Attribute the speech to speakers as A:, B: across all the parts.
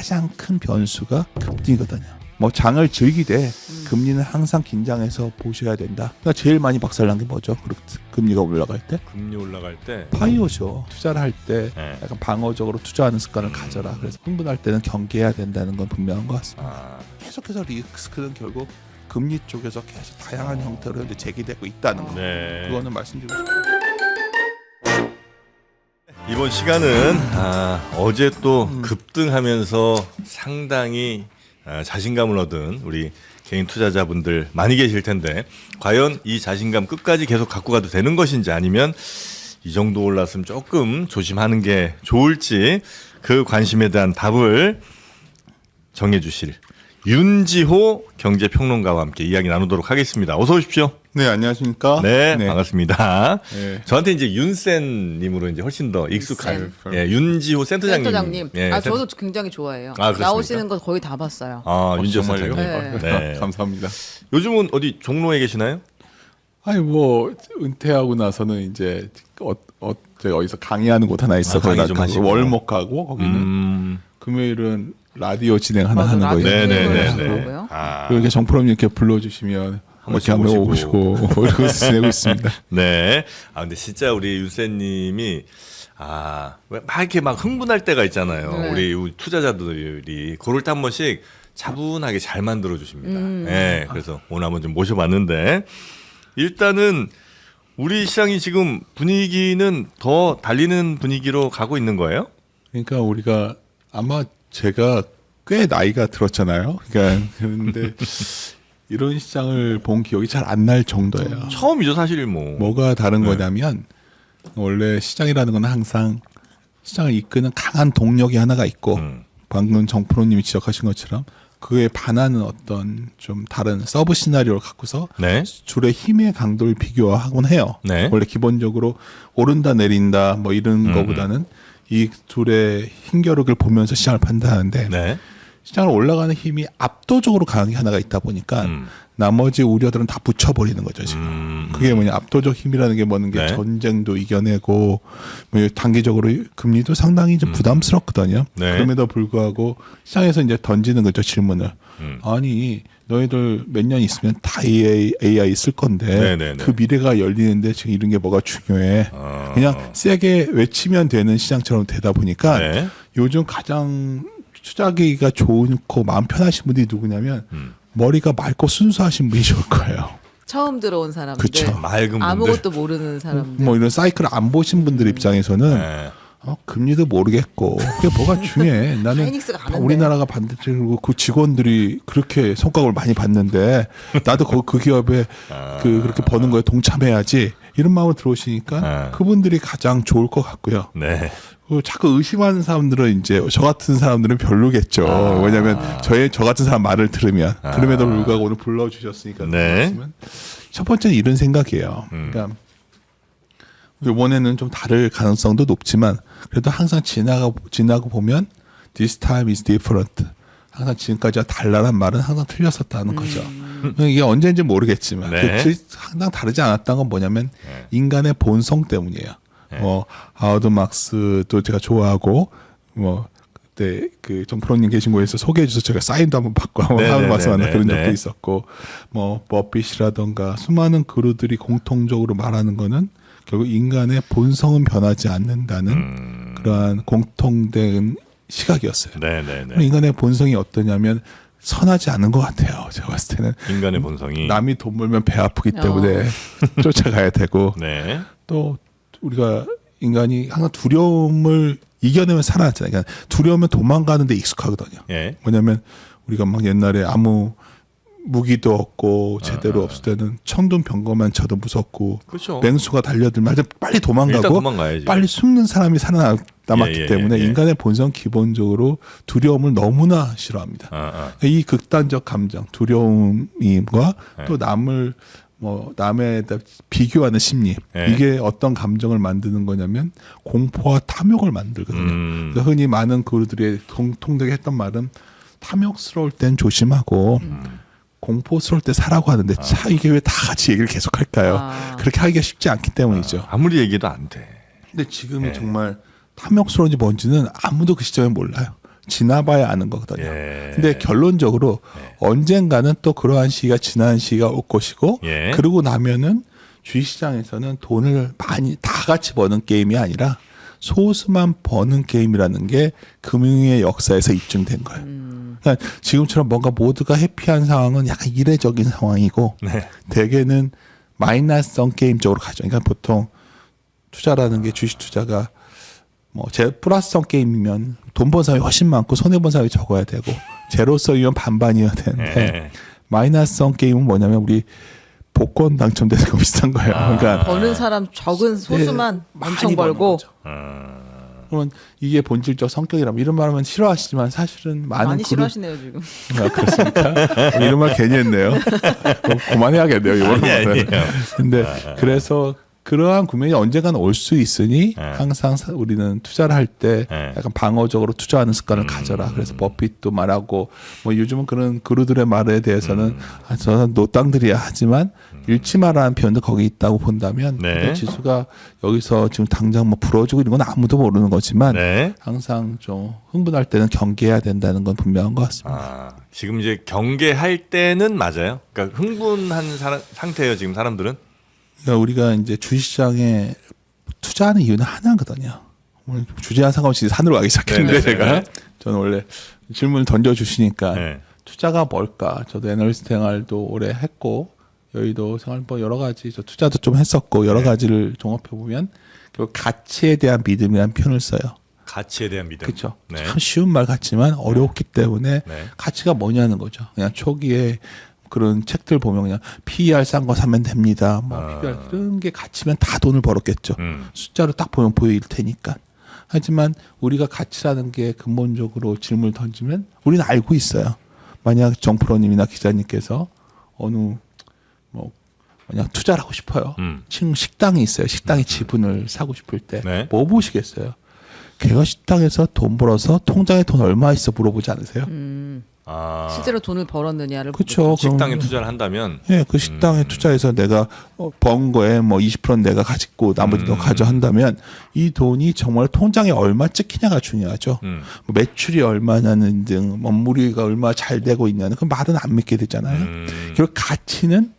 A: 가장 큰 변수가 금리거든요. 뭐 장을 즐기되 금리는 항상 긴장해서 보셔야 된다. 그러니까 제일 많이 박살난 게 뭐죠? 금리가 올라갈 때?
B: 금리 올라갈 때
A: 파이어죠. 투자를 할 때
B: 네.
A: 약간 방어적으로 투자하는 습관을 가져라. 그래서 흥분할 때는 경계해야 된다는 건 분명한 것 같습니다. 계속해서 리스크는 결국 금리 쪽에서 계속 다양한 형태로 이제 제기되고 있다는 거.
B: 네.
A: 그거는 말씀드리고 싶습니다.
B: 이번 시간은 어제 또 급등하면서 상당히 자신감을 얻은 우리 개인 투자자분들 많이 계실 텐데 과연 이 자신감 끝까지 계속 갖고 가도 되는 것인지 아니면 이 정도 올랐으면 조금 조심하는 게 좋을지 그 관심에 대한 답을 정해 주실 윤지호 경제평론가와 함께 이야기 나누도록 하겠습니다. 어서 오십시오.
A: 네, 안녕하십니까?
B: 네, 반갑습니다.
A: 네.
B: 저한테 이제 윤센님으로 이제 훨씬 더 익숙한 윤지호 센터장님.
C: 센터장님.
B: 예,
C: 저도 굉장히 좋아해요.
B: 그렇습니까?
C: 나오시는 거 거의 다 봤어요.
B: 윤지호
A: 정말요?
B: 센터장님.
C: 네.
B: 네.
A: 감사합니다.
B: 요즘은 어디 종로에 계시나요?
A: 아니 뭐 은퇴하고 나서는 이제 제가 어디서 강의하는 곳 하나 있어.
B: 강의
A: 거기다
B: 좀
A: 가고
B: 하시고.
A: 월목하고 거기는 금요일은 라디오 진행 하나
C: 맞아,
A: 하는
C: 라디오
A: 거예요.
C: 진행을
B: 네네네.
C: 하더라고요.
A: 그리고 이렇게 정프로님 이렇게 불러주시면 이렇게 한번 오시고 이러고 지내고 있습니다.
B: 네. 근데 진짜 우리 윤센님이 막 이렇게 막 흥분할 때가 있잖아요.
C: 네.
B: 우리 투자자들이 그럴 때 한 번씩 차분하게 잘 만들어 주십니다. 네. 그래서 오늘 한번 좀 모셔봤는데 일단은 우리 시장이 지금 분위기는 더 달리는 분위기로 가고 있는 거예요?
A: 그러니까 우리가 아마 제가 꽤 나이가 들었잖아요. 그러니까 그런데 이런 시장을 본 기억이 잘 안 날 정도예요.
B: 처음이죠, 사실 뭐.
A: 뭐가 다른
B: 네.
A: 거냐면 원래 시장이라는 건 항상 시장을 이끄는 강한 동력이 하나가 있고 방금 정프로님이 지적하신 것처럼 그에 반하는 어떤 좀 다른 서브 시나리오를 갖고서
B: 네.
A: 줄의 힘의 강도를 비교하곤 해요.
B: 네.
A: 원래 기본적으로 오른다 내린다 뭐 이런 거보다는 이 둘의 힘겨루기를 보면서 시장을 판단하는데
B: 네.
A: 시장을 올라가는 힘이 압도적으로 강한 게 하나가 있다 보니까 나머지 우려들은 다 붙여버리는 거죠 지금. 그게 뭐냐 압도적 힘이라는 게 뭐는 게
B: 네.
A: 전쟁도 이겨내고 뭐 단기적으로 금리도 상당히 좀 부담스럽거든요.
B: 네.
A: 그럼에도 불구하고 시장에서 이제 던지는 거죠 질문을. 아니 너희들 몇 년 있으면 다 AI 쓸 건데
B: 네네네.
A: 그 미래가 열리는데 지금 이런 게 뭐가 중요해. 그냥 세게 외치면 되는 시장처럼 되다 보니까
B: 네.
A: 요즘 가장 투자하기가 좋고 마음 편하신 분들이 누구냐면 머리가 맑고 순수하신 분이 좋을 거예요.
C: 처음 들어온 사람들.
A: 그쵸.
B: 맑은 분들.
C: 아무것도 모르는 사람들.
A: 뭐 이런 사이클을 안 보신 분들 입장에서는
B: 네.
A: 금리도 모르겠고 그게 뭐가 중요해. 나는
C: 하이닉스가 아는데.
A: 우리나라가 반대로 그 직원들이 그렇게 성과급을 많이 받는데 나도 그 기업에 그렇게 버는 거에 동참해야지 이런 마음으로 들어오시니까 그분들이 가장 좋을 것 같고요.
B: 네.
A: 자꾸 의심하는 사람들은 이제 저 같은 사람들은 별로겠죠. 왜냐하면 저 같은 사람 말을 들으면 그럼에도 불구하고 오늘 불러주셨으니까
B: 네.
A: 첫 번째는 이런 생각이에요. 그러니까 이번에는 좀 다를 가능성도 높지만 그래도 항상 지나고 보면 this time is different. 항상 지금까지와 달라란 말은 항상 틀렸었다는 거죠. 이게 언제인지 모르겠지만
B: 네.
A: 항상 다르지 않았다는 건 뭐냐면 인간의 본성 때문이에요. 하워드 막스도 제가 좋아하고 그때 그 정프로님 계신 곳에서 소개해 주셔서 제가 사인도 한번 받고 하워드 막스 만나 그런 적도 있었고 버핏이라던가 수많은 그루들이 공통적으로 말하는 거는 결국 인간의 본성은 변하지 않는다는 그러한 공통된 시각이었어요.
B: 네네네.
A: 인간의 본성이 어떠냐면 선하지 않은 것 같아요. 제가 봤을 때는
B: 인간의 본성이.
A: 남이 돈 벌면 배 아프기 때문에 쫓아가야 되고
B: 네.
A: 또 우리가 인간이 항상 두려움을 이겨내면 살아났잖아요. 그러니까 두려우면 도망가는 데 익숙하거든요.
B: 예.
A: 뭐냐면 우리가 막 옛날에 아무 무기도 없고 제대로 없을 때는 천둥 병거만 쳐도 무섭고
B: 그렇죠.
A: 맹수가 달려들면 빨리
B: 일단
A: 도망가고
B: 도망가야지.
A: 빨리 숨는 사람이 살아남았기 때문에 인간의 본성 기본적으로 두려움을 너무나 싫어합니다. 이 극단적 감정, 두려움과 또 남을 남에 비교하는 심리 이게 어떤 감정을 만드는 거냐면 공포와 탐욕을 만들거든요. 그래서 흔히 많은 그들이 통되게 했던 말은 탐욕스러울 땐 조심하고 공포스러울 때 사라고 하는데 이게 왜 다 같이 얘기를 계속할까요? 그렇게 하기가 쉽지 않기 때문이죠.
B: 아무리 얘기해도 안 돼.
A: 근데 지금이 정말 탐욕스러운지 뭔지는 아무도 그 시점에 몰라요. 지나봐야 아는 거거든요.
B: 예.
A: 근데 결론적으로 언젠가는 또 그러한 시기가 지나는 시기가 올 것이고
B: 예.
A: 그러고 나면은 주식시장에서는 돈을 많이 다 같이 버는 게임이 아니라 소수만 버는 게임이라는 게 금융의 역사에서 입증된 거예요. 그러니까 지금처럼 뭔가 모두가 해피한 상황은 약간 이례적인 상황이고
B: 네.
A: 대개는 마이너스성 게임 쪽으로 가죠. 그러니까 보통 투자라는 게 주식 투자가 뭐 플러스성 게임이면 돈 번 사람이 훨씬 많고 손해 본 사람이 적어야 되고 제로성이면 반반이어야 되는데
B: 예.
A: 마이너스성 게임은 뭐냐면 우리 복권 당첨되는 거 비슷한 거예요. 그러니까
C: 버는 사람 적은 소수만
A: 많이
C: 엄청
A: 버는
C: 벌고
A: 거죠. 그러면 이게 본질적 성격이라면 이런 말하면 싫어하시지만 사실은 많은
C: 많이
A: 그룹
C: 싫어하시네요 지금.
A: 아, 그렇습니까? 이런 말 괜히 했네요. 그만해야겠네요. 이번에.
B: 아니에요.
A: 근데 그래서 그러한 구매이 언젠가는 올 수 있으니 항상 우리는 투자를 할 때 약간 방어적으로 투자하는 습관을 가져라. 그래서 버핏도 말하고 뭐 요즘은 그런 그루들의 말에 대해서는 저는 노땅들이야 하지만 잃지 마라는 표현도 거기 있다고 본다면
B: 네.
A: 지수가 여기서 지금 당장 뭐 불어주고 이런 건 아무도 모르는 거지만
B: 네.
A: 항상 좀 흥분할 때는 경계해야 된다는 건 분명한 것 같습니다.
B: 아, 지금 이제 경계할 때는 맞아요. 그러니까 흥분한 상태예요. 지금 사람들은.
A: 그러니까 우리가 이제 주식시장에 투자하는 이유는 하나거든요. 오늘 주제와 상관없이 산으로 가기 시작했는데
B: 네네네.
A: 제가 저는 원래 질문을 던져주시니까
B: 네.
A: 투자가 뭘까? 저도 애널리스트 생활도 오래 했고 여의도 생활 뭐 여러 가지 저 투자도 좀 했었고 여러 가지를 종합해 보면 결국 가치에 대한 믿음이라는 표현을 써요.
B: 가치에 대한 믿음.
A: 그렇죠.
B: 네.
A: 참 쉬운 말 같지만 어렵기 때문에
B: 네.
A: 가치가 뭐냐는 거죠. 그냥 초기에 그런 책들 보면 그냥 PER 싼 거 사면 됩니다. 뭐 PER 이런 게 가치면 다 돈을 벌었겠죠. 숫자로 딱 보면 보일 테니까. 하지만 우리가 가치라는 게 근본적으로 질문을 던지면 우리는 알고 있어요. 만약 정프로님이나 기자님께서 어느 뭐 만약 투자를 하고 싶어요. 지금 식당이 있어요. 식당의 지분을 사고 싶을 때
B: 네.
A: 뭐 보시겠어요? 걔가 식당에서 돈 벌어서 통장에 돈 얼마 있어 물어보지 않으세요?
B: 아,
C: 실제로 돈을 벌었느냐를
A: 그렇죠.
B: 식당에 투자를 한다면
A: 예, 그 식당에 투자해서 내가 번 거에 뭐 20%는 내가 가지고 나머지 너 가져 한다면 이 돈이 정말 통장에 얼마 찍히냐가 중요하죠. 뭐 매출이 얼마냐는 등, 뭐 물이가 얼마 잘 되고 있냐는 그 말은 안 믿게 되잖아요. 그리고 가치는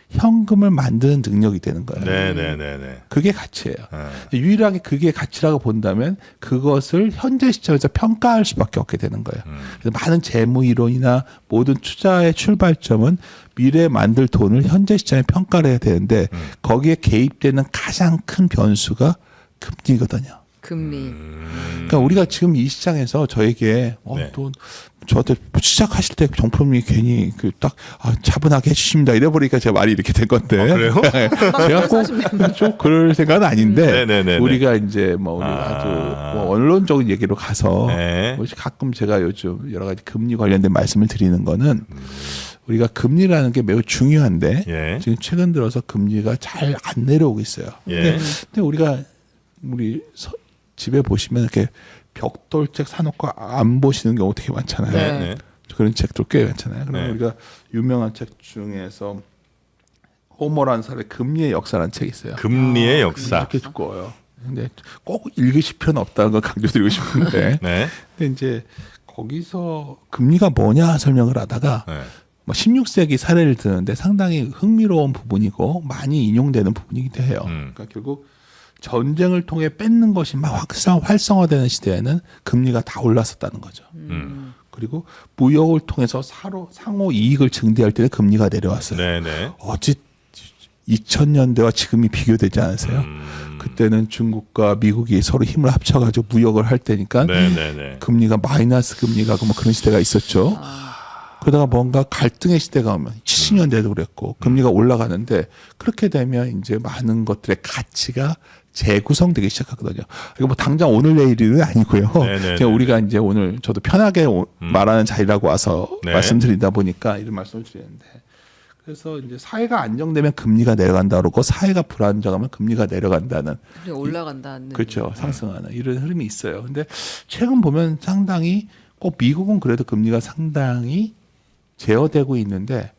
A: 현금을 만드는 능력이 되는 거예요.
B: 네네네네.
A: 그게 가치예요. 유일하게 그게 가치라고 본다면 그것을 현재 시점에서 평가할 수밖에 없게 되는 거예요. 그래서 많은 재무 이론이나 모든 투자의 출발점은 미래에 만들 돈을 현재 시점에 평가를 해야 되는데 거기에 개입되는 가장 큰 변수가 금리거든요.
C: 금리.
A: 그러니까 우리가 지금 이 시장에서 저에게
B: 네.
A: 또 저한테 시작하실 때 정프로님이 괜히 딱 차분하게 해주십니다. 이래버리니까 제가 말이 이렇게 된 건데.
B: 그래요?
A: 제가 꼭 좀 그럴 생각은 아닌데
B: 네네네네.
A: 우리가 이제 뭐 우리 아주 뭐 언론적인 얘기로 가서
B: 네.
A: 뭐 가끔 제가 요즘 여러 가지 금리 관련된 말씀을 드리는 거는 우리가 금리라는 게 매우 중요한데
B: 예.
A: 지금 최근 들어서 금리가 잘 안 내려오고 있어요.
B: 예.
A: 근데 우리가 우리 집에 보시면 이렇게 벽돌책 사놓고 안 보시는 경우 되게 많잖아요.
C: 네.
B: 네.
A: 그런 책들 꽤 많잖아요. 그럼
B: 네.
A: 우리가 유명한 책 중에서 호머라는 사람의 금리의 역사라는 책이 있어요.
B: 금리의 역사.
A: 이렇게 두꺼워요. 근데 꼭 읽으실 필요는 없다는 걸 강조드리고 싶은데.
B: 네.
A: 근데 이제 거기서 금리가 뭐냐 설명을 하다가
B: 네.
A: 뭐 16세기 사례를 드는데 상당히 흥미로운 부분이고 많이 인용되는 부분이기도 해요. 그러니까 결국 전쟁을 통해 뺏는 것이 막 활성화되는 시대에는 금리가 다 올랐었다는 거죠. 그리고 무역을 통해서 상호 이익을 증대할 때는 금리가 내려왔어요.
B: 네네.
A: 어찌 2000년대와 지금이 비교되지 않으세요? 그때는 중국과 미국이 서로 힘을 합쳐가지고 무역을 할 때니까
B: 네네네.
A: 금리가 마이너스 금리가 뭐 그런 시대가 있었죠. 그러다가 뭔가 갈등의 시대가 오면 70년대도 그랬고 금리가 올라가는데 그렇게 되면 이제 많은 것들의 가치가 재구성되기 시작하거든요. 이거 뭐 당장 오늘 내일은 아니고요.
B: 네네네.
A: 제가 우리가 이제 오늘 저도 편하게 말하는 자리라고 와서
B: 네.
A: 말씀드리다 보니까 이런 말씀을 드리는데 그래서 이제 사회가 안정되면 금리가 내려간다 그러고 사회가 불안정하면 금리가 내려간다는
C: 올라간다는.
A: 그렇죠. 상승하는 이런 흐름이 있어요. 근데 최근 보면 상당히 꼭 미국은 그래도 금리가 상당히 제어되고 있는데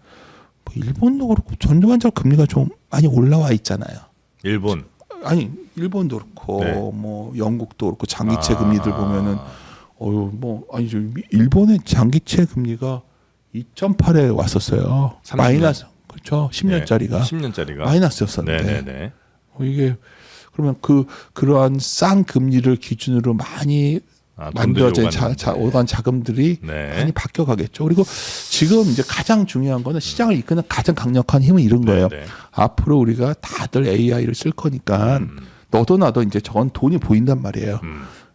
A: 뭐 일본도 그렇고 전반적으로 금리가 좀 많이 올라와 있잖아요.
B: 일본.
A: 아니 일본도 그렇고
B: 네.
A: 뭐 영국도 그렇고 장기채 금리들 보면은 아니죠. 일본의 장기채 금리가 2.8에 왔었어요.
B: 30년.
A: 마이너스. 그렇죠. 10년짜리가
B: 10년짜리가
A: 마이너스였었는데.
B: 네네네.
A: 이게 그러면 그러한 싼 금리를 기준으로 많이 만들어진 오간 자금들이
B: 네.
A: 많이 바뀌어가겠죠. 그리고 지금 이제 가장 중요한 거는 시장을 이끄는 가장 강력한 힘은 이런 거예요.
B: 네.
A: 앞으로 우리가 다들 AI를 쓸 거니까 너도 나도 이제 저건 돈이 보인단 말이에요.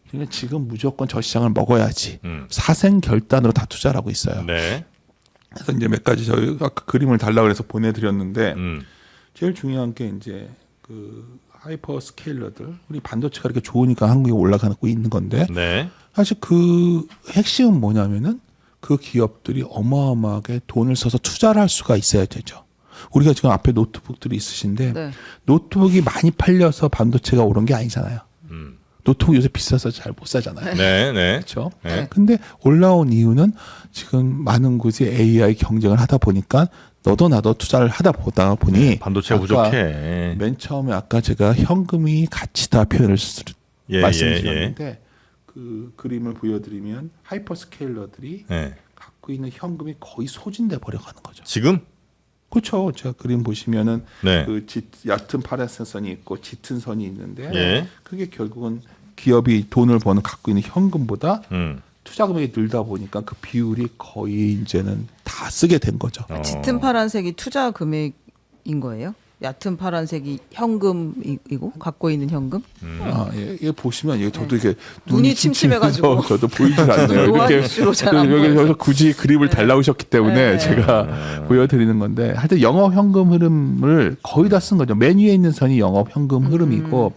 A: 그러니까 지금 무조건 저 시장을 먹어야지. 사생 결단으로 다 투자를 하고 있어요.
B: 네.
A: 그래서 이제 몇 가지 저희가 아까 그림을 달라고 해서 보내드렸는데 제일 중요한 게 이제 그 하이퍼 스케일러들 우리 반도체가 이렇게 좋으니까 한국에 올라가고 있는 건데
B: 네.
A: 사실 그 핵심은 뭐냐면은 그 기업들이 어마어마하게 돈을 써서 투자를 할 수가 있어야 되죠. 우리가 지금 앞에 노트북들이 있으신데
C: 네.
A: 노트북이 많이 팔려서 반도체가 오른 게 아니잖아요. 노트북 요새 비싸서 잘 못 사잖아요.
B: 네. 네.
A: 그렇죠.
B: 네.
A: 근데 올라온 이유는 지금 많은 곳이 AI 경쟁을 하다 보니까 너도 나도 투자를 하다 보다 보니
B: 반도체가 부족해.
A: 맨 처음에 아까 제가 현금이 가치다 표현을 말씀드렸는데 그 그림을 보여드리면 하이퍼스케일러들이
B: 네.
A: 갖고 있는 현금이 거의 소진돼 버려가는 거죠.
B: 지금?
A: 그렇죠. 제가 그림 보시면은
B: 네.
A: 그 얕은 파란색 선이 있고 짙은 선이 있는데
B: 예.
A: 그게 결국은 기업이 돈을 버는 갖고 있는 현금보다
B: 음.
A: 투자 금액이 늘다 보니까 그 비율이 거의 이제는 다 쓰게 된 거죠.
C: 짙은 파란색이 투자 금액인 거예요? 얕은 파란색이 현금이고 갖고 있는 현금?
A: 예, 보시면 이게 저도 이게
C: 눈이 침침해가지고
A: 저도 보이질 않네요.
C: 노안
A: 이렇게
C: 이슈로 잘 안 보여서.
A: 여기서 굳이 그림을
C: 네.
A: 달라오셨기 때문에
C: 네.
A: 제가 보여드리는 건데 하여튼 영업 현금 흐름을 거의 다 쓴 거죠. 맨 위에 있는 선이 영업 현금 흐름이고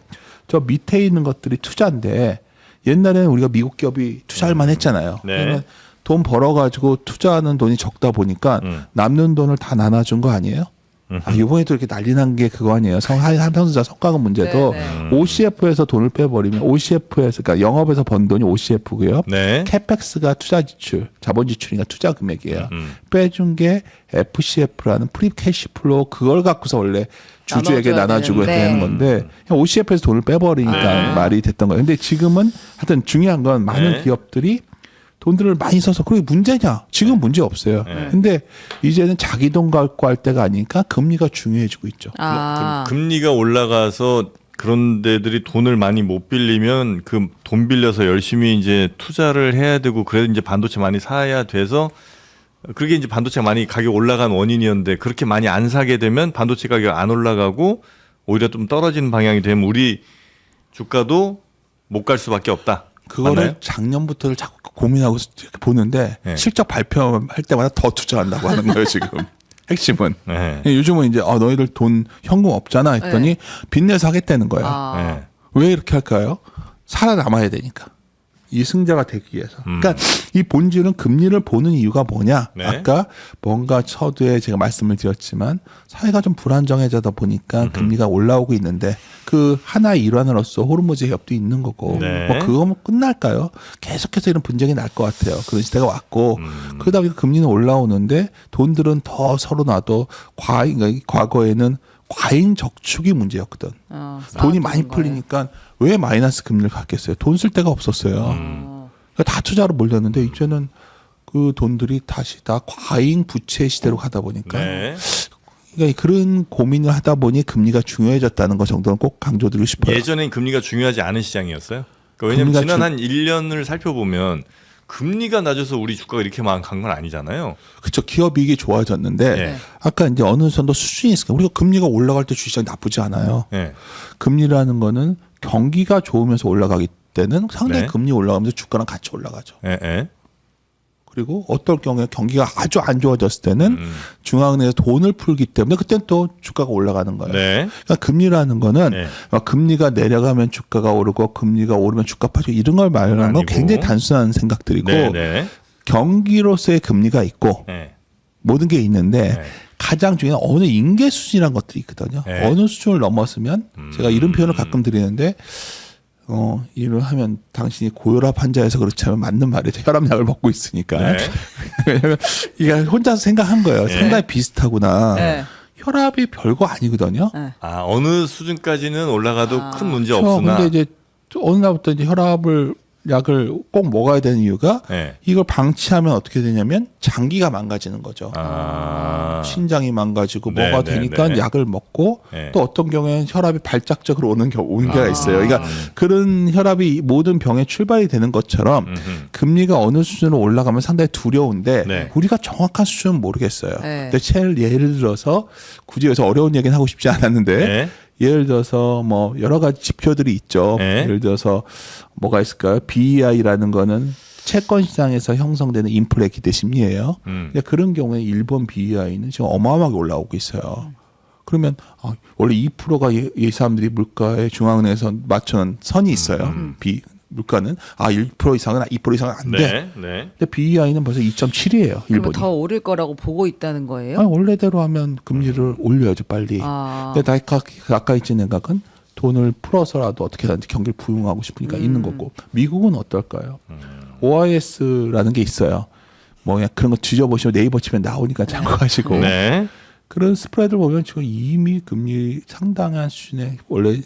A: 저 밑에 있는 것들이 투자인데 옛날에는 우리가 미국 기업이 투자할 만했잖아요.
B: 네.
A: 그러면 돈 벌어가지고 투자하는 돈이 적다 보니까 남는 돈을 다 나눠준 거 아니에요? 이번에도 이렇게 난리 난 게 그거 아니에요. 삼성전자 성과급 문제도
C: 네,
A: OCF에서 돈을 빼버리면 OCF에서 그러니까 영업에서 번 돈이 OCF고요.
B: 네.
A: 캐펙스가 투자 지출, 자본 지출이니까 투자 금액이에요. 빼준 게 FCF라는 프리 캐시 플로우 그걸 갖고서 원래 주주에게
C: 나눠줘야
A: 나눠주고
C: 되는데.
A: 되는 건데 그냥 OCF에서 돈을 빼버리니까
B: 네.
A: 말이 됐던 거예요. 근데 지금은 하여튼 중요한 건 많은
B: 네.
A: 기업들이 돈들을 많이 써서 그게 문제냐? 지금 문제 없어요.
B: 네.
A: 근데 이제는 자기 돈 갖고 할 때가 아니니까 금리가 중요해지고 있죠.
B: 금리가 올라가서 그런 데들이 돈을 많이 못 빌리면 그 돈 빌려서 열심히 이제 투자를 해야 되고 그래도 이제 반도체 많이 사야 돼서 그게 이제 반도체가 많이 가격 올라간 원인이었는데 그렇게 많이 안 사게 되면 반도체 가격 안 올라가고 오히려 좀 떨어지는 방향이 되면 우리 주가도 못 갈 수밖에 없다.
A: 그거를
B: 맞나요?
A: 작년부터를 자꾸 고민하고 보는데
B: 네.
A: 실적 발표할 때마다 더 투자한다고 하는 거예요 지금. 핵심은.
B: 네.
A: 요즘은 이제 너희들 돈 현금 없잖아 했더니
C: 네.
A: 빚내서 하겠다는 거예요.
B: 네.
A: 왜 이렇게 할까요? 살아남아야 되니까. 이 승자가 되기 위해서. 그러니까 이 본질은 금리를 보는 이유가 뭐냐?
B: 네.
A: 아까 뭔가 서두에 제가 말씀을 드렸지만 사회가 좀 불안정해지다 보니까 금리가 올라오고 있는데 그 하나의 일환으로서 호르무즈 해협도 있는 거고
B: 네.
A: 뭐 그거면 끝날까요? 계속해서 이런 분쟁이 날 것 같아요. 그런 시대가 왔고 그러다 보니까 금리는 올라오는데 돈들은 더 서로 놔도 과거에는 과잉 적축이 문제였거든. 돈이 많이 풀리니까 왜 마이너스 금리를 갖겠어요? 돈 쓸 데가 없었어요. 그러니까 다 투자로 몰렸는데 이제는 그 돈들이 다시 다 과잉 부채 시대로 가다 보니까
B: 네.
A: 그러니까 그런 고민을 하다 보니 금리가 중요해졌다는 것 정도는 꼭 강조드리고 싶어요.
B: 예전엔 금리가 중요하지 않은 시장이었어요. 그러니까 왜냐하면
A: 금리가
B: 지난 한 1년을 살펴보면 금리가 낮아서 우리 주가가 이렇게 간 건 아니잖아요.
A: 그렇죠. 기업 이익이 좋아졌는데
B: 네.
A: 아까 이제 어느 정도 수준이 있을까? 우리가 금리가 올라갈 때 주식시장이 나쁘지 않아요.
B: 네.
A: 금리라는 거는 경기가 좋으면서 올라가기 때는 상당히
B: 네.
A: 금리 올라가면서 주가랑 같이 올라가죠.
B: 네. 네.
A: 그리고 어떨 경우에 경기가 아주 안 좋아졌을 때는 중앙은행에서 돈을 풀기 때문에 그때는 또 주가가 올라가는 거예요.
B: 네.
A: 그러니까 금리라는 거는
B: 네.
A: 금리가 내려가면 주가가 오르고 금리가 오르면 주가 빠지고 이런 걸 말하는 건
B: 아니고.
A: 굉장히 단순한 생각들이고
B: 네. 네.
A: 경기로서의 금리가 있고
B: 네.
A: 모든 게 있는데
B: 네.
A: 가장 중요한 어느 인계 수준이라는 것들이 있거든요.
B: 네.
A: 어느 수준을 넘었으면 제가 이런 표현을 가끔 드리는데 일을 하면 당신이 고혈압 환자여서 그렇지 않으면 맞는 말이죠. 혈압약을 먹고 있으니까.
B: 네.
A: 왜냐면 이게 혼자서 생각한 거예요.
B: 네.
A: 상당히 비슷하구나.
C: 네.
A: 혈압이 별거 아니거든요.
C: 네.
B: 어느 수준까지는 올라가도 큰 문제
A: 그렇죠.
B: 없으나
A: 근데 이제 어느 날부터 이제 혈압을 약을 꼭 먹어야 되는 이유가
B: 네.
A: 이걸 방치하면 어떻게 되냐면 장기가 망가지는 거죠. 신장이 망가지고
B: 네,
A: 뭐가
B: 네,
A: 되니까
B: 네.
A: 약을 먹고
B: 네.
A: 또 어떤 경우에는 혈압이 발작적으로 오는 경우가 있어요. 그러니까 그런 혈압이 모든 병의 출발이 되는 것처럼 금리가 어느 수준으로 올라가면 상당히 두려운데
B: 네.
A: 우리가 정확한 수준은 모르겠어요.
C: 네.
A: 근데 제일 예를 들어서 굳이 여기서 어려운 얘기는 하고 싶지 않았는데
B: 네.
A: 예를 들어서 뭐 여러 가지 지표들이 있죠.
B: 네.
A: 예를 들어서 뭐가 있을까요? BEI라는 거는 채권 시장에서 형성되는 인플레 기대 심리예요. 근데 그런 경우에 일본 BEI는 지금 어마어마하게 올라오고 있어요. 그러면 원래 2%가 이 사람들이 물가에 중앙은행에서 맞춰놓은 선이 있어요. 물가는 1% 이상은 2% 이상은 안 돼.
B: 네. 네.
A: 근데 BEI는 벌써 2.7이에요.
C: 그럼
A: 일본이.
C: 더 오를 거라고 보고 있다는 거예요?
A: 원래대로 하면 금리를 올려야죠 빨리. 근데 다 가까이 있는 생각은 돈을 풀어서라도 어떻게든지 경기를 부흥하고 싶으니까 있는 거고. 미국은 어떨까요? OIS라는 게 있어요. 뭐 그냥 그런 거 뒤져보시면 네이버 치면 나오니까 참고하시고.
B: 네.
A: 그런 스프레드를 보면 지금 이미 금리 상당한 수준에 원래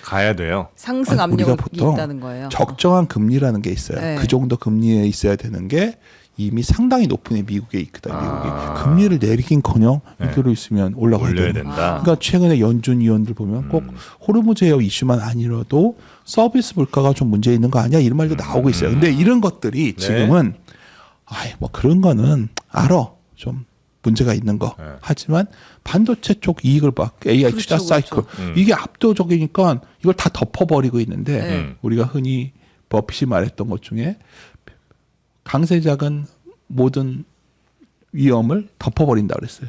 B: 가야 돼요.
C: 상승
A: 우리가
C: 압력이
A: 보통
C: 있다는 거예요.
A: 적정한 금리라는 게 있어요.
C: 네.
A: 그 정도 금리에 있어야 되는 게 이미 상당히 높은 게 미국에 있거든. 미국이 금리를 내리긴커녕 이대로 있으면 올라가야
B: 올려야
A: 되는.
B: 된다.
A: 그러니까 최근에 연준 위원들 보면 꼭 호르무 제어 이슈만 아니라도 서비스 물가가 좀 문제 있는 거 아니야 이런 말도 나오고 있어요. 근데 이런 것들이 지금은 뭐 그런 거는 알아 좀 문제가 있는 거. 하지만 반도체 쪽 이익을 봐. AI
C: 그렇죠,
A: 투자 사이클.
C: 그렇죠.
A: 이게 압도적이니까 이걸 다 덮어버리고 있는데
C: 네.
A: 우리가 흔히 버핏이 말했던 것 중에 강세작은 모든 위험을 덮어버린다 그랬어요.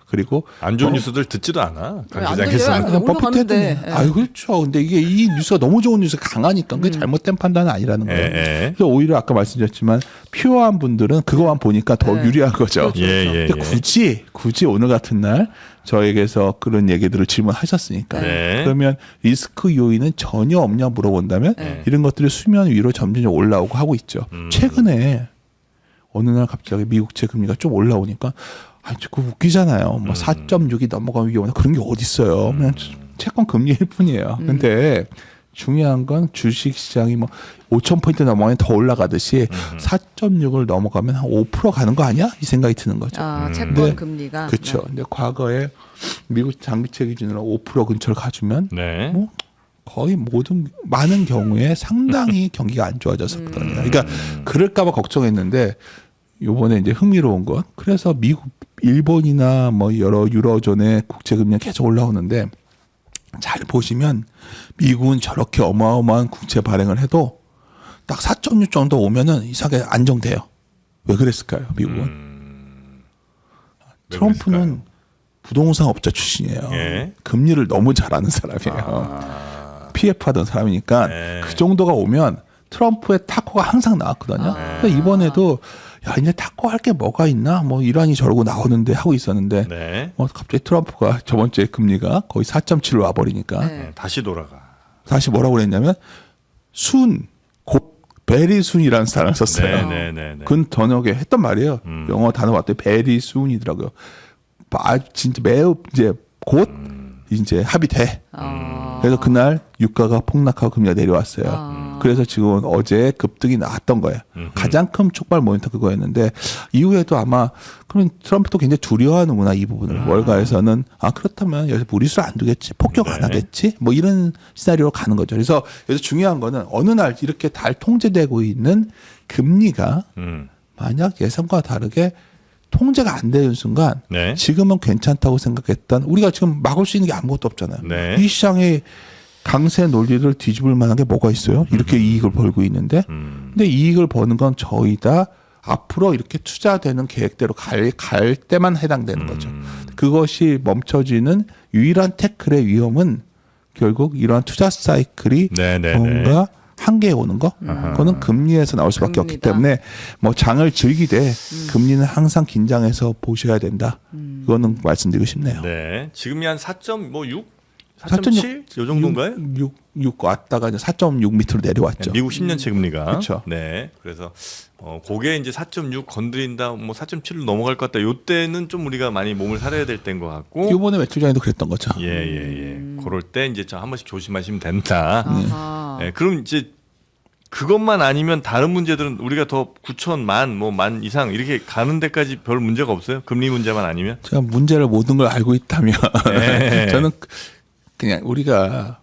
A: 그리고
B: 안 좋은 뉴스들 듣지도 않아. 강
C: 안
B: 시장에서.
C: 들려요?
A: 그냥 버핏
C: 올라갔는데.
A: 했더니 아유 그렇죠. 근데 이게 이 뉴스가 너무 좋은 뉴스가 강하니까 그게 잘못된 판단은 아니라는 거예요. 그래서 오히려 아까 말씀드렸지만 퓨어한 분들은 그거만 보니까 더 유리한 거죠.
B: 예.
A: 근데 굳이 오늘 같은 날 저에게서 그런 얘기들을 질문하셨으니까 그러면 리스크 요인은 전혀 없냐 물어본다면 이런 것들이 수면 위로 점점 올라오고 하고 있죠. 최근에 어느 날 갑자기 미국채 금리가 좀 올라오니까 그거 웃기잖아요. 뭐 4.6이 넘어가면 위험하다. 그런 게 어디 있어요. 그냥 채권 금리일 뿐이에요. 근데 중요한 건 주식 시장이 뭐 5,000포인트 넘어가면 더 올라가듯이 4.6을 넘어가면 한 5% 가는 거 아니야? 이 생각이 드는 거죠.
C: 채권
A: 근데
C: 금리가.
A: 그렇죠.
C: 네.
A: 근데 과거에 미국 장기채 기준으로 5% 근처를 가주면
B: 네.
A: 뭐 거의 많은 경우에 상당히 경기가 안 좋아졌었거든요. 그러니까 그럴까봐 걱정했는데 요번에 이제 흥미로운 건 그래서 미국, 일본이나 뭐 여러 유로존의 국채 금리가 계속 올라오는데 잘 보시면 미국은 저렇게 어마어마한 국채 발행을 해도 딱 4.6 정도 오면은 이상하게 안정돼요. 왜 그랬을까요, 미국은?
B: 왜
A: 트럼프는
B: 그랬을까요?
A: 부동산 업자 출신이에요.
B: 예.
A: 금리를 너무 잘 아는 사람이에요. PF 하던 사람이니까 그 정도가 오면 트럼프의 타코가 항상 나왔거든요. 그래서 이번에도 야 이제 타코 할 게 뭐가 있나 뭐 이러니 저러고 나오는데 하고 있었는데
B: 네.
A: 갑자기 트럼프가 저번 주에 금리가 거의 4.7로 와버리니까
B: 다시 돌아가.
A: 다시 뭐라고 그랬냐면 베리 순이라는 단어를 썼어요.
B: 네.
A: 그건 저녁에 했던 말이에요. 영어 단어 왔더니 베리 순이더라고요. 진짜 매우 이제 곧 이제 합의돼. 그래서 그날 유가가 폭락하고 금리가 내려왔어요. 그래서 지금 어제 급등이 나왔던 거예요. 가장 큰 촉발 모니터 그거였는데 이후에도 아마 그러면 트럼프도 굉장히 두려워하는구나 이 부분을 월가에서는 그렇다면 여기서 무리수를 안 두겠지 폭격 안 하겠지 뭐 이런 시나리오로 가는 거죠. 그래서 여기서 중요한 거는 어느 날 이렇게 잘 통제되고 있는 금리가 만약 예상과 다르게 통제가 안 되는 순간 지금은 괜찮다고 생각했던 우리가 지금 막을 수 있는 게 아무것도 없잖아요. 이 시장에 강세 논리를 뒤집을 만한 게 뭐가 있어요? 이렇게 이익을 벌고 있는데 근데 이익을 버는 건 저희 다 앞으로 이렇게 투자되는 계획대로 갈 때만 해당되는 거죠. 그것이 멈춰지는 유일한 태클의 위험은 결국 이러한 투자 사이클이 뭔가 한계에 오는 거 그거는 금리에서 나올 수밖에 없기 때문에 뭐 장을 즐기되 금리는 항상 긴장해서 보셔야 된다. 그거는 말씀드리고 싶네요.
B: 네. 지금이 한 4.6? 4.7? 요 정도인가요?
A: 6 왔다가 이제 4.6 밑으로 내려왔죠.
B: 미국 10년채 금리가.
A: 그렇죠.
B: 네. 그래서 그게 이제 4.6 건드린다, 뭐 4.7로 넘어갈 것 같다. 요 때는 좀 우리가 많이 몸을 사려야 될 때인 것 같고.
A: 이번에 며칠 전에도 그랬던 거죠.
B: 예. 그럴 때 이제 한 번씩 조심하시면 된다. 네. 그럼 이제 그것만 아니면 다른 문제들은 우리가 더 9천 만 이상 이렇게 가는 데까지 별 문제가 없어요. 금리 문제만 아니면.
A: 제가 문제를 모든 걸 알고 있다면
B: 네.
A: 저는 그냥 우리가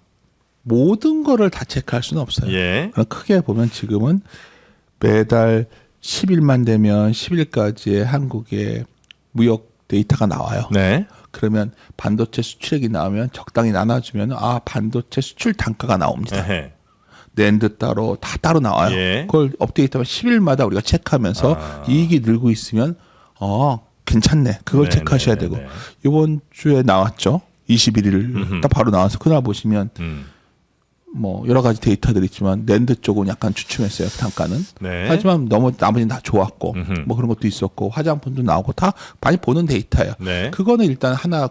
A: 모든 거를 다 체크할 수는 없어요.
B: 예.
A: 그럼 크게 보면 지금은 매달 10일만 되면 10일까지의 한국의 무역 데이터가 나와요.
B: 네.
A: 그러면 반도체 수출액이 나오면 적당히 나눠주면 반도체 수출 단가가 나옵니다.
B: 에헤.
A: 낸드 따로 다 따로 나와요.
B: 예.
A: 그걸 업데이트하면 10일마다 우리가 체크하면서 이익이 늘고 있으면 괜찮네. 그걸
B: 네,
A: 체크하셔야
B: 네,
A: 되고
B: 네.
A: 이번 주에 나왔죠. 21일 딱 바로 나와서 그날 보시면 뭐 여러 가지 데이터들이 있지만 낸드 쪽은 약간 주춤했어요. 단가는.
B: 네.
A: 하지만 나머지는 다 좋았고 뭐 그런 것도 있었고 화장품도 나오고 다 많이 보는 데이터예요.
B: 네.
A: 그거는 일단 하나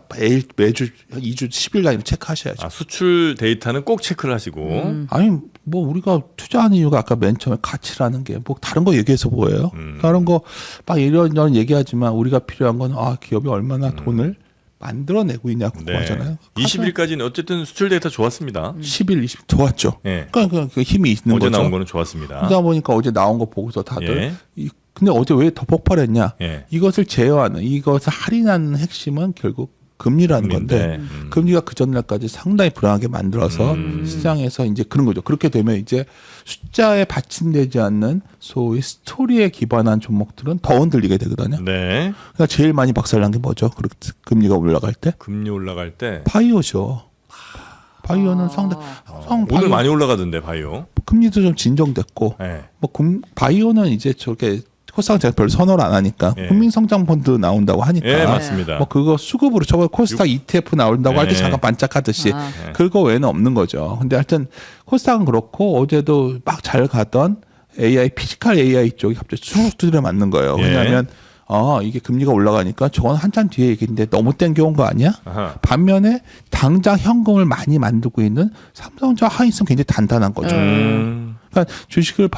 A: 매주 2주 10일 단위로 체크하셔야죠.
B: 아, 수출 데이터는 꼭 체크를 하시고.
A: 아니 뭐 우리가 투자하는 이유가 아까 맨 처음에 가치라는 게 뭐 다른 거 얘기해서 뭐예요? 다른 거 막 이런 얘기하지만 우리가 필요한 건 기업이 얼마나 돈을 만들어내고 있냐 궁금하잖아요.
B: 20일까지는 어쨌든 수출 데이터 좋았습니다.
A: 10일, 20일 좋았죠.
B: 예.
A: 그러니까 그 힘이 있는
B: 어제
A: 거죠.
B: 나온 거는 좋았습니다.
A: 그러다 보니까 어제 나온 거 보고서 다들
B: 예.
A: 근데 어제 왜 더 폭발했냐?
B: 예.
A: 이것을 제어하는 이것을 할인하는 핵심은 결국 금리라는 건데 금리가 그 전날까지 상당히 불안하게 만들어서 시장에서 이제 그런 거죠. 그렇게 되면 이제 숫자에 받침되지 않는 소위 스토리에 기반한 종목들은 더 흔들리게 되거든요.
B: 네.
A: 그러니까 제일 많이 박살난 게 뭐죠? 금리가 올라갈 때
B: 금리 올라갈 때
A: 바이오죠. 바이오는 상당히
B: 오늘 많이 올라가던데 바이오.
A: 금리도 좀 진정됐고
B: 예.
A: 뭐 바이오는 이제 저게 코스닥 제가 별로 선호를 안 하니까
B: 예.
A: 국민성장펀드 나온다고 하니까
B: 예, 맞습니다.
A: 뭐 그거 수급으로 저거 코스닥 ETF 나온다고 할 때
B: 예.
A: 잠깐 반짝하듯이
C: 아.
A: 그거 외에는 없는 거죠. 근데 하여튼 코스닥은 그렇고 어제도 막 잘 가던 AI 피지컬 AI 쪽이 갑자기 쑥 두드려 맞는 거예요.
B: 예.
A: 왜냐하면 이게 금리가 올라가니까 저건 한참 뒤에 얘기인데 너무 땡겨온 거 아니야?
B: 아하.
A: 반면에 당장 현금을 많이 만들고 있는 삼성전자 하이닉스는 굉장히 단단한 거죠. 그러니까 주식을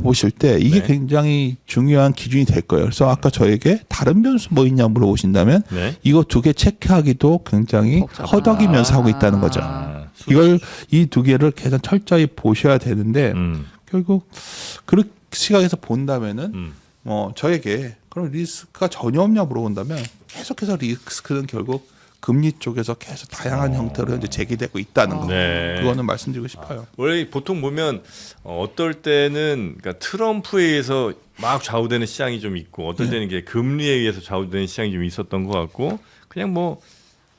A: 보실 때 이게
B: 네.
A: 굉장히 중요한 기준이 될 거예요. 그래서 아까 저에게 다른 변수 뭐 있냐 물어보신다면
B: 네.
A: 이거 두 개 체크하기도 굉장히 허덕이면서 하고 있다는 거죠. 이걸 이 두 개를 계속 철저히 보셔야 되는데 결국 그 시각에서 본다면은 저에게 그럼 리스크가 전혀 없냐 물어본다면 계속해서 리스크는 결국 금리 쪽에서 계속 다양한 형태로 현재 제기되고 있다는 거.
B: 네.
A: 그거는 말씀드리고 싶어요.
B: 원래 보통 보면 어떨 때는 그러니까 트럼프에 의해서 막 좌우되는 시장이 좀 있고 어떨 때는 이게 금리에 의해서 좌우되는 시장이 좀 있었던 것 같고 그냥 뭐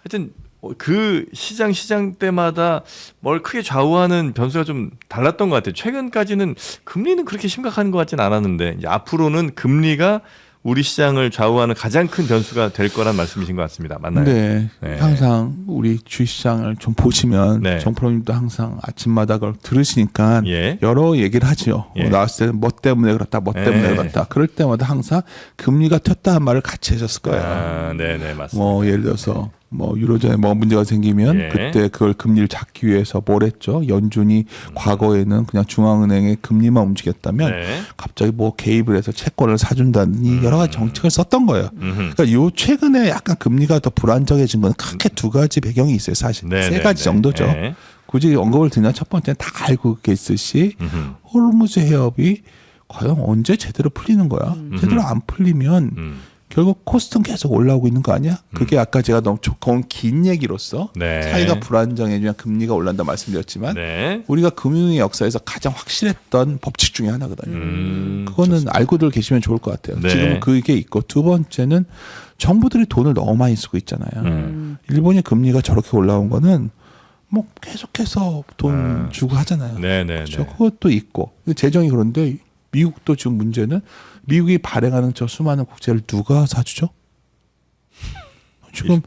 B: 하여튼 그 시장 때마다 뭘 크게 좌우하는 변수가 좀 달랐던 것 같아요. 최근까지는 금리는 그렇게 심각한 것 같지는 않았는데 이제 앞으로는 금리가 우리 시장을 좌우하는 가장 큰 변수가 될 거란 말씀이신 것 같습니다. 맞나요?
A: 네,
B: 네.
A: 항상 우리 주식시장을 좀 보시면
B: 네.
A: 정프로님도 항상 아침마다 그걸 들으시니까
B: 예.
A: 여러 얘기를 하죠.
B: 예.
A: 나왔을 때는 뭐 때문에 그렇다, 뭐 때문에
B: 예.
A: 그렇다. 그럴 때마다 항상 금리가 튀었다 한 말을 같이 하셨을 거예요.
B: 아, 네네 맞습니다.
A: 뭐 예를 들어서 뭐 유로존에 뭐 문제가 생기면
B: 예.
A: 그때 그걸 금리를 잡기 위해서 뭘 했죠? 연준이 과거에는 그냥 중앙은행의 금리만 움직였다면
B: 네.
A: 갑자기 뭐 개입을 해서 채권을 사준다니 여러 가지 정책을 썼던 거예요. 그러니까 요 최근에 약간 금리가 더 불안정해진 건 크게 두 가지 배경이 있어요. 사실
B: 네,
A: 세
B: 네,
A: 가지
B: 네.
A: 정도죠.
B: 네.
A: 굳이 언급을 드리면 첫 번째는 다 알고 계시듯이 호르무즈 해협이 과연 언제 제대로 풀리는 거야? 제대로 안 풀리면 결국 코스트는 계속 올라오고 있는 거 아니야? 그게 아까 제가 너무 긴 얘기로서
B: 네.
A: 사이가 불안정해지면 금리가 올란다 말씀드렸지만
B: 네.
A: 우리가 금융의 역사에서 가장 확실했던 법칙 중에 하나거든요. 그거는
B: 좋습니다.
A: 알고들 계시면 좋을 것 같아요.
B: 네.
A: 지금은 그게 있고 두 번째는 정부들이 돈을 너무 많이 쓰고 있잖아요. 일본이 금리가 저렇게 올라온 거는 뭐 계속해서 돈 주고 하잖아요.
B: 네네.
A: 그렇죠. 그것도 있고 재정이 그런데 미국도 지금 문제는 미국이 발행하는 저 수많은 국채를 누가 사주죠? 지금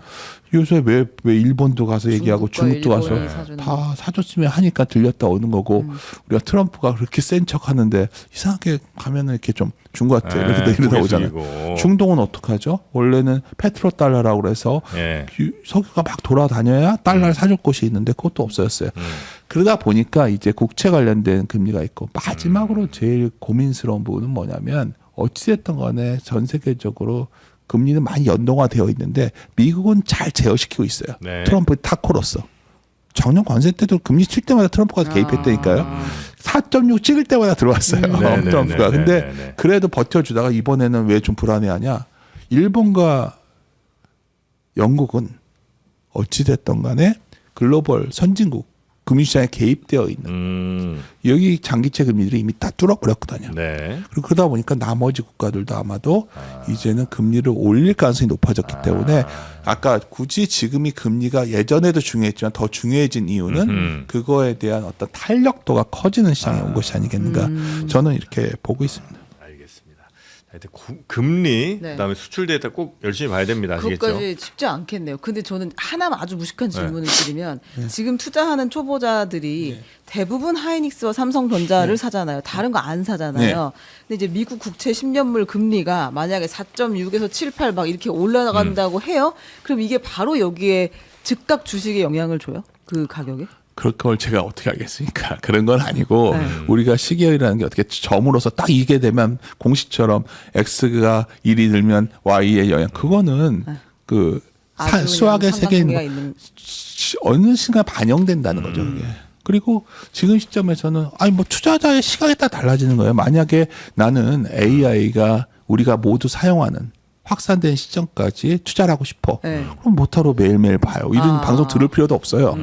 A: 요새 왜 일본도 가서 얘기하고 중국도 가서
C: 일본이 사주는
A: 다 사줬으면 하니까 들렸다 오는 거고 우리가 트럼프가 그렇게 센 척하는데 이상하게 가면은 이렇게 좀 준 것 같아요. 이러다 오잖아요.
B: 고개
A: 중동은 어떡하죠? 원래는 페트로 달러라고 그래서
B: 예.
A: 석유가 막 돌아다녀야 달러를 사줄 곳이 있는데 그것도 없어졌어요. 그러다 보니까 이제 국채 관련된 금리가 있고 마지막으로 제일 고민스러운 부분은 뭐냐면 어찌됐든 간에 전 세계적으로 금리는 많이 연동화되어 있는데 미국은 잘 제어시키고 있어요.
B: 네.
A: 트럼프 타코로서. 작년 관세 때도 금리 칠 때마다 트럼프가 개입했다니까요. 4.6 찍을 때마다 들어왔어요. 트럼프가. 근데 그래도 버텨주다가 이번에는 왜 좀 불안해하냐. 일본과 영국은 어찌됐든 간에 글로벌 선진국 금융시장에 개입되어 있는 여기 장기채 금리들이 이미 다 뚫어버렸거든요.
B: 네.
A: 그리고 그러다 보니까 나머지 국가들도 아마도 이제는 금리를 올릴 가능성이 높아졌기 때문에 아까 굳이 지금이 금리가 예전에도 중요했지만 더 중요해진 이유는 그거에 대한 어떤 탄력도가 커지는 시장에 온 것이 아니겠는가 저는 이렇게 보고 있습니다.
B: 알겠습니다. 하여튼 금리
C: 네.
B: 그다음에 수출 데이터 꼭 열심히 봐야 됩니다. 아시겠죠?
C: 그것까지 쉽지 않겠네요. 근데 저는 하나만 아주 무식한 질문을 드리면 지금 투자하는 초보자들이 대부분 하이닉스와 삼성전자를 사잖아요. 다른 거 안 사잖아요. 근데 이제 미국 국채 10년물 금리가 만약에 4.6에서 7, 8 막 이렇게 올라간다고 해요. 그럼 이게 바로 여기에 즉각 주식에 영향을 줘요? 그 가격에?
A: 그럴 걸 제가 어떻게 알겠습니까? 그런 건 아니고 우리가 시계열이라는 게 어떻게 점으로서 딱 이게 되면 공식처럼 X가 1이 들면 Y의 영향 그거는 그 수학의 세계에 있는 어느 순간 반영된다는 거죠. 그게. 그리고 지금 시점에서는 아니 뭐 투자자의 시각에 따라 달라지는 거예요. 만약에 나는 AI가 우리가 모두 사용하는 확산된 시점까지 투자를 하고 싶어. 그럼 못하러 매일매일 봐요. 이런 방송 들을 필요도 없어요.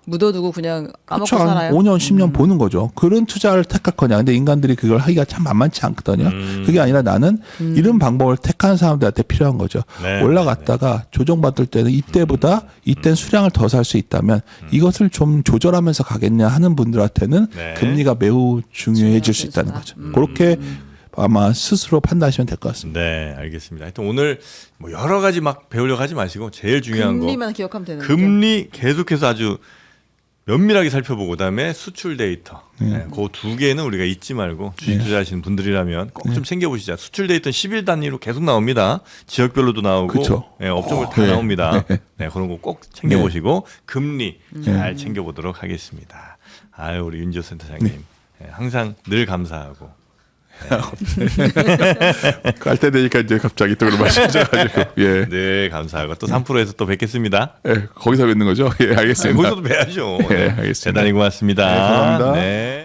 C: 묻어두고 그냥 까먹고
A: 그렇죠.
C: 살아요.
A: 5년, 10년 보는 거죠. 그런 투자를 택할 거냐. 근데 인간들이 그걸 하기가 참 만만치 않거든요. 그게 아니라 나는 이런 방법을 택하는 사람들한테 필요한 거죠.
B: 네,
A: 올라갔다가 조정받을 때는 이때보다 이때는 수량을 더 살 수 있다면 이것을 좀 조절하면서 가겠냐 하는 분들한테는 금리가 매우 중요해질 수 있다는 거죠. 그렇게 아마 스스로 판단하시면 될 것 같습니다.
B: 네, 알겠습니다. 하여튼 오늘 뭐 여러 가지 막 배우려고 하지 마시고 제일 중요한
C: 금리만 기억하면 되는
B: 금리 계속해서 아주 면밀하게 살펴보고 그다음에 수출 데이터 그 두 개는 우리가 잊지 말고 주식 투자하시는 분들이라면 꼭 좀 챙겨보시자. 수출 데이터는 10일 단위로 계속 나옵니다. 지역별로도 나오고
A: 그쵸.
B: 업종별 다 나옵니다. 네, 그런 거 꼭 챙겨보시고 금리 잘 챙겨보도록 하겠습니다. 아유 우리 윤지호 센터장님 항상 늘 감사하고
A: 깔 때 되니까 이제 갑자기 또 그런 말씀하셔가지고 예.
B: 네 감사하고 또 3%에서 또 뵙겠습니다.
A: 예, 거기서 뵙는 거죠? 예, 알겠습니다.
B: 거기서도 뵈야죠.
A: 예, 알겠습니다.
B: 대단히 고맙습니다.
A: 네, 감사합니다.
B: 네.